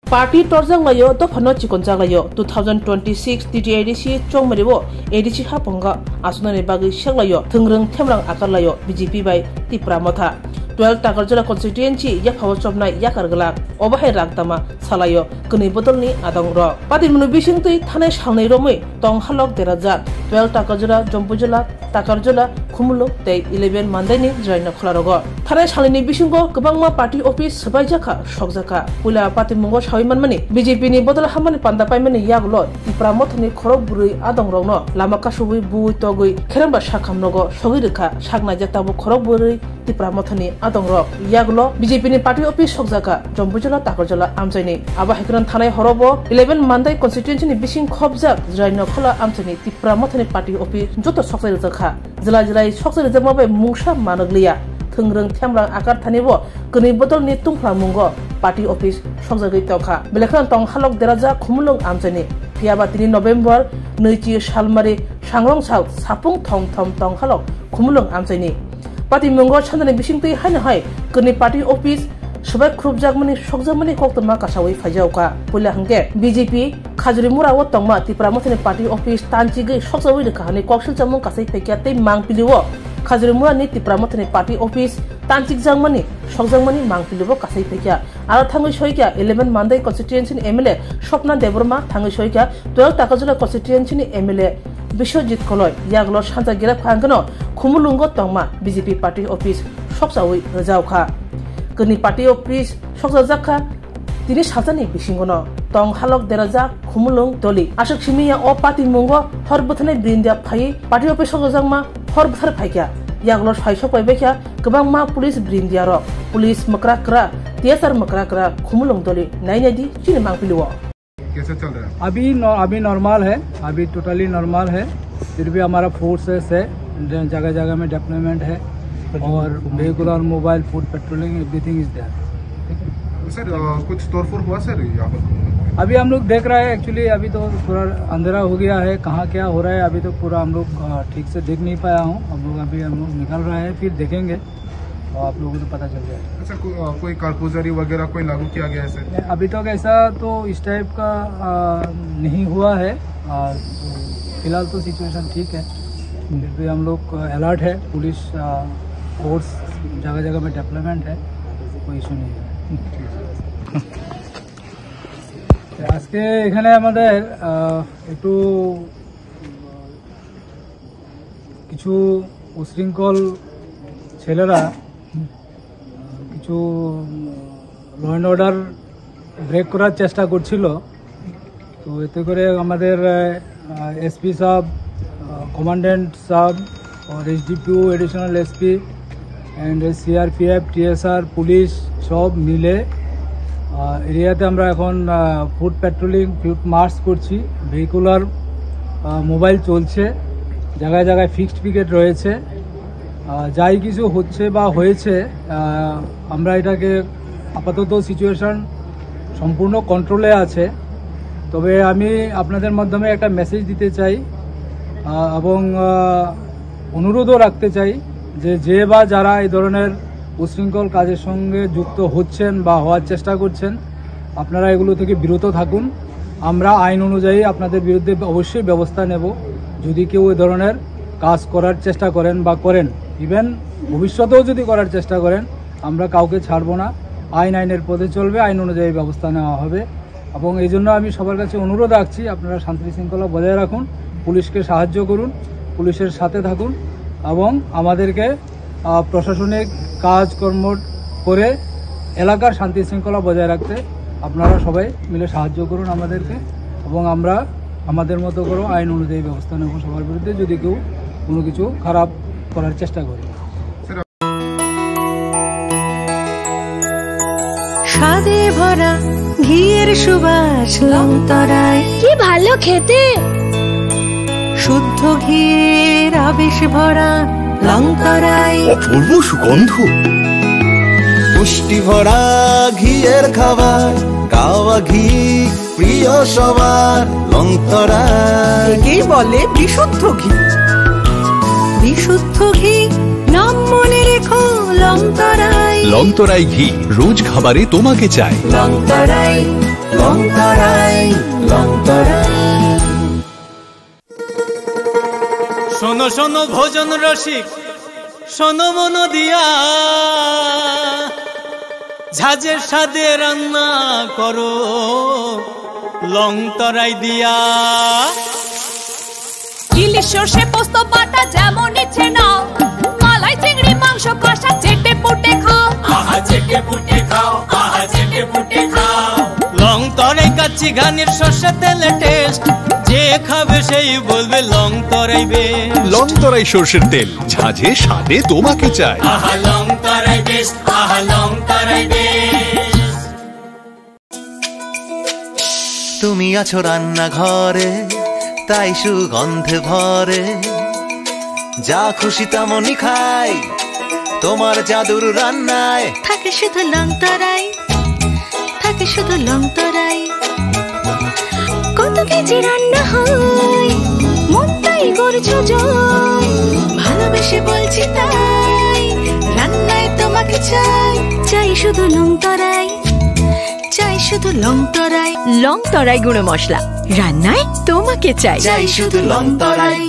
Party Torzang Layo, Dofano Chikonzang Layo, 2026 DTADC Chongmaribo, ADC Haponga, Asunani Bagi Shanglayo, Tungrung Temrang Akalayo, BJP by Tipra Mota. 12 Takarjala constituency Yakhawa Chopna Yakargalak, Obahe Ragtama, Salayo, Kuni Botolni Adong Ro. Pati Munubishing to Tane Shalne Rome, Tong Halok Derazat, 12 Takarjala, Jompujala, Takarjala, Kumulo, Day 11 Mandani, Jaina Klarago. Tane Shalini Bishingo, Kabangma Party Office, Sabajaka, Shokzaka, Pula Pati Mungo Shaiman Mani, BJP ni Botol Hamani Pandapamani Yaglot, Tipramotani Koroburi Adong Rono, Lamakashui Bui Togui, Keramba Shakam Nogo, Shogirika, Shagna Jatabu Koroburi, Tipramotani Adong Rock, Yaglo, BJP ni Party Office Shokzaka, Jompujala Takarjala Amsani, Abahikran Thane Horobo, 11 Mandai constituency ni Bishing Khobzak, Jaina Kola Amsani, Tipramotani Party Office, Joto Soksai Zaka, Zilajilai Soksai Zamabe Musha Managlia. Tungrung Temrang Akar Tanibo, Kuni Botol ni Tungpla Mungo, Party Office, Shokzagi Toka, Belekan Tong Halok Deraja, Kumulung Amzani, Piabatini November, Nuchi Shalmari, Shangrong South, Sapung Tong Halok, Kumulung Amzani. Party Mungo Chandani Bishingti Hanahai, Kuni Party Office, Shabak Krup Jagmani, Shokzamani Koktama Kashawi Fajauka, Pulahange, BJP, Kajurimura Watongma, Tipramotani Party Office, Tanchigi, Shokzawi the Kahani, Kokshil Jamon Kasai Pekate, Mang Piliwo. Kajurimura ni Tipramotani Party Office, Tanchik Jangmani, Shokjangmani, Mang Piliwo Kasai Pekya, Ara Tangu Shoika, 11 Mandai constituency MLA, Shopna Deburma, Tangu Shoika, 12 Takazula constituency MLA, Bishojit Koloi, Yaglo Shanta Girap Kangano, Kumulungo Tongma, BJP Party Office, Shoksawi Rajauka. Kuni Party Office, Shokzaka, Tini Shatani Bishingono, Tong Halok Deraja, Kumulung Doli, Ashok Shimiya or Party Mungo, Horbutane Brindia Pai, Party Office Shokzangma, Horbutar Paika, Yaglo Shaishok Beka, Kabangma Police Brindia, Police Makrakra, Tiasar Makrakra, Kumulung Doli, 980, Chinamang Piluo. कैसे चल रहा है? अभी normal है, अभी totally normal है। फिर भी हमारा फोर्सेस है, जगह जगह में डिप्लॉयमेंट है और व्हीकल और mobile food patrolling everything is there. Sir कुछ तोड़फोड़ हुआ सर यहाँ पर? अभी हम लोग देख रहे हैं, एक्चुअली अभी तो पूरा अंधेरा हो गया है, कहाँ क्या हो रहा है अभी तो पूरा हम लोग ठीक से देख नहीं पाया हूँ। हम लोग निकल रहे हैं, फिर देखेंगे और आप लोगों को तो पता चल जाएगा। अच्छा कोई कारगुजारी वगैरह कोई लागू किया गया है सर? अभी तक ऐसा तो इस टाइप का नहीं हुआ है। फिलहाल तो सिचुएशन ठीक है, फिर भी हम लोग अलर्ट है, पुलिस फोर्स जगह जगह में डेवलपमेंट है, कोई इशू नहीं है। আজকে এখানে আমাদের একটু কিছু উশৃঙ্খল ছেলেরা কিছু ল অ্যান্ড অর্ডার ব্রেক করার চেষ্টা করছিল। তো এতে করে আমাদের এসপি সাহেব, কমান্ডেন্ট সাহেব और SDPO additional SP and CRPF TSR police सब मिले एरियाते আমরা এখন ফুড পেট্রোলিং ফুড মার্চ করছি। ভেহিকুলার মোবাইল চলছে, জায়গায় জায়গায় ফিক্সড পিকেট রয়েছে। যাই কিছু হচ্ছে বা হয়েছে আমরা এটাকে আপাতত সিচুয়েশন সম্পূর্ণ কন্ট্রোলে আছে। তবে আমি আপনাদের মাধ্যমে একটা মেসেজ দিতে চাই এবং অনুরোধও রাখতে চাই যে বা যারা এই ধরনের উশৃঙ্খল কাজের সঙ্গে যুক্ত হচ্ছেন বা হওয়ার চেষ্টা করছেন, আপনারা এগুলো থেকে বিরত থাকুন। আমরা আইন অনুযায়ী আপনাদের বিরুদ্ধে অবশ্যই ব্যবস্থা নেব। যদি কেউ এই ধরনের কাজ করার চেষ্টা করেন বা করেন, ইভেন ভবিষ্যতেও যদি করার চেষ্টা করেন, আমরা কাউকে ছাড়বো না। আইনের পথে চলবে, আইন অনুযায়ী ব্যবস্থা নেওয়া হবে। এবং এই জন্য আমি সবার কাছে অনুরোধ রাখছি, আপনারা শান্তি শৃঙ্খলা বজায় রাখুন, পুলিশকে সাহায্য করুন, পুলিশের সাথে থাকুন এবং আমাদেরকে প্রশাসনিক কাজকর্ম করে এলাকার শান্তি শৃঙ্খলা বজায় রাখতে আপনারা সবাই মিলে সাহায্য করুন আমাদেরকে এবং আমরা আমাদের মতো করে আইন অনুযায়ী ব্যবস্থা নেব সবার বিরুদ্ধে যদি কেউ কোনো কিছু খারাপ করার চেষ্টা করে। স্বাদে ভরা ঘিয়ের সুবাস লংতরায়, কি ভালো খেতে। শুদ্ধ ঘিয়ের আবেশ ভরা লংতরায়, অপূর্ব সুগন্ধ। পুষ্টি ভরা ঘিয়ের খাবার, গাওয়া ঘি প্রিয় সবার লংতরায়। একেই বলে বিশুদ্ধ ঘি। বিশুদ্ধ ঘি নাম মনে রেখো লংতরায়। লংতরাই ঘি রোজ খাবারে তোমাকে চাই। লংতরাই। শোনো ভোজন রসিক শোনো মন দিয়া, ঝাঁঝের স্বাদে রান্না করো লং তরাই দিয়া। ইলিশ সর্ষে পোস্ত বাটা যেমন ইচ্ছে নাও, মালাই চিংড়ি মাংস কষা চেটে পুটে খাও, আহা চেটে পুটে খাও, আহা চেটে পুটে খাও। লং তরাই কাচ্চি ঘানির সর্ষে তেলে টেস্ট, যে খাবে সেই বলবে লং তরাই বেশ। লং তরাই সর্ষের তেল, ঝাঁঝে স্বাদে তোমাকে চাই। আহা লং তরাই বেশ, আহা লং তরাই বেশ। তুমি আছো রান্নাঘরে তাই সুগন্ধে ভরে, যা খুশি তেমনই খাই তোমার জাদুর রান্নায়। থাকে শুধু লং তরাই, থাকে শুধু লং তরাই। কত কেজি রান্না হয় মনটাই করছো জয়, ভালোবেসে বলছি তাই রান্নায় তোমাকে চাই। চাই শুধু লং তরাই, চাই শুধু লং তরাই। লং তরাই গুঁড়ো মশলা, রান্নায় তোমাকে চাই। চাই শুধু লং তরাই।